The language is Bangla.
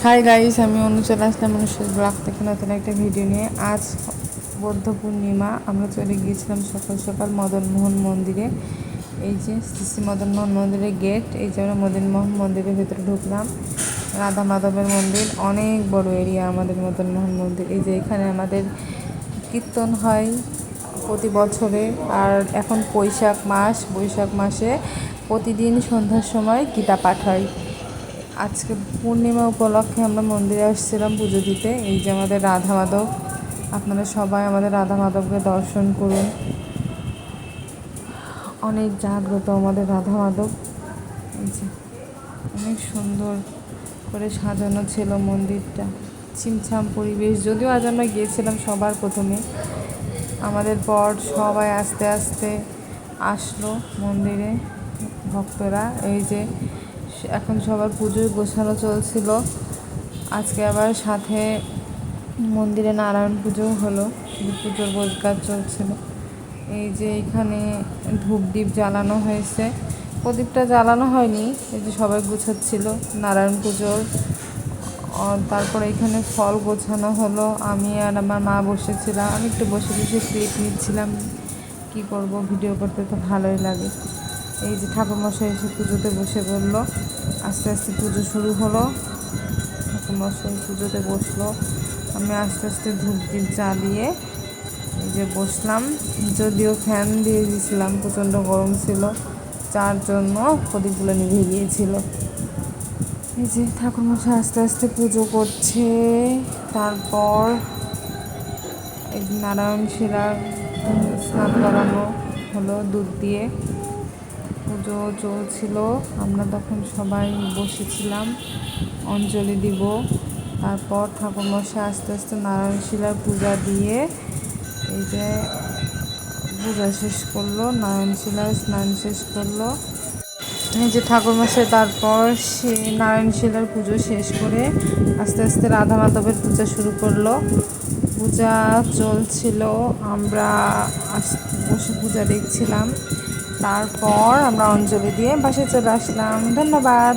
হাই গাইস, আমি অনু চলে আসলাম মানুষের ব্লগ থেকে নতুন একটা ভিডিও নিয়ে। আজ বৌদ্ধ পূর্ণিমা। আমরা চলে গিয়েছিলাম সকাল সকাল মদনমোহন মন্দিরে। এই যে শ্রী মদনমোহন মন্দিরের গেট। এই যে আমরা মদনমোহন মন্দিরের ভেতরে ঢুকলাম। রাধা মাধবের মন্দির, অনেক বড় এরিয়া আমাদের মদনমোহন মন্দির। এই যে এখানে আমাদের কীর্তন হয় প্রতি বছরে। আর এখন বৈশাখ মাসে প্রতিদিন সন্ধ্যার সময় গীতা পাঠ হয়। আজকে পূর্ণিমা উপলক্ষে আমরা মন্দিরে আসছিলাম পুজো দিতে। এই যে আমাদের রাধা মাধব, আপনারা সবাই আমাদের রাধা মাধবকে দর্শন করুন। অনেক জাগ্রত আমাদের রাধা মাধব। এই যে অনেক সুন্দর করে সাজানো ছিল মন্দিরটা, ছিমছাম পরিবেশ। যদিও আজ আমরা গিয়েছিলাম সবার প্রথমে, আমাদের পর সবাই আস্তে আস্তে আসলো মন্দিরে ভক্তরা। এই যে এখন সবার পুজোর গোছানো চলছিল। আজকে আবার সাথে মন্দিরে নারায়ণ পুজো হলো, পুজোর গোছগাছ চলছিল। এই যে এখানে ধূপদীপ জ্বালানো হয়েছে, প্রদীপটা জ্বালানো হয়নি। এই যে সবাই গুছাচ্ছিল নারায়ণ পুজোর। তারপরে এখানে ফল গোছানো হলো। আমি আর আমার মা বসেছিলাম, আমি একটু বসে বসে ক্লিপ নিচ্ছিলাম। কী করব, ভিডিও করতে তো ভালোই লাগে। এই যে ঠাকুরমশাই এসে পুজোতে বসে বললো। আস্তে আস্তে পুজো শুরু হলো, ঠাকুরমশাই পুজোতে বসলো। আমি আস্তে আস্তে ধূপদীপ জ্বালিয়ে এই যে বসলাম। যদিও ফ্যান দিয়ে দিয়েছিলাম, প্রচণ্ড গরম ছিল, যার জন্য প্রদীপগুলো নিভে গিয়েছিল। এই যে ঠাকুরমশাই আস্তে আস্তে পুজো করছে। তারপর এই নারায়ণ শিলার স্নান করানো হলো দুধ দিয়ে, পুজো চলছিল। আমরা তখন সবাই বসেছিলাম অঞ্জলি দিব। তারপর ঠাকুরমশাই আস্তে আস্তে নারায়ণ শিলার পূজা দিয়ে এই যে পূজা শেষ করলো, নারায়ণ শিলার স্নান শেষ করলো। এই যে ঠাকুরমশাই তারপর নারায়ণ শিলার পুজো শেষ করে আস্তে আস্তে রাধা মাধবের পূজা শুরু করলো। পূজা চলছিল, আমরা বসে পূজা দেখছিলাম। তারপর আমরা অঞ্জলি দিয়ে বাসায় চলে আসলাম। ধন্যবাদ।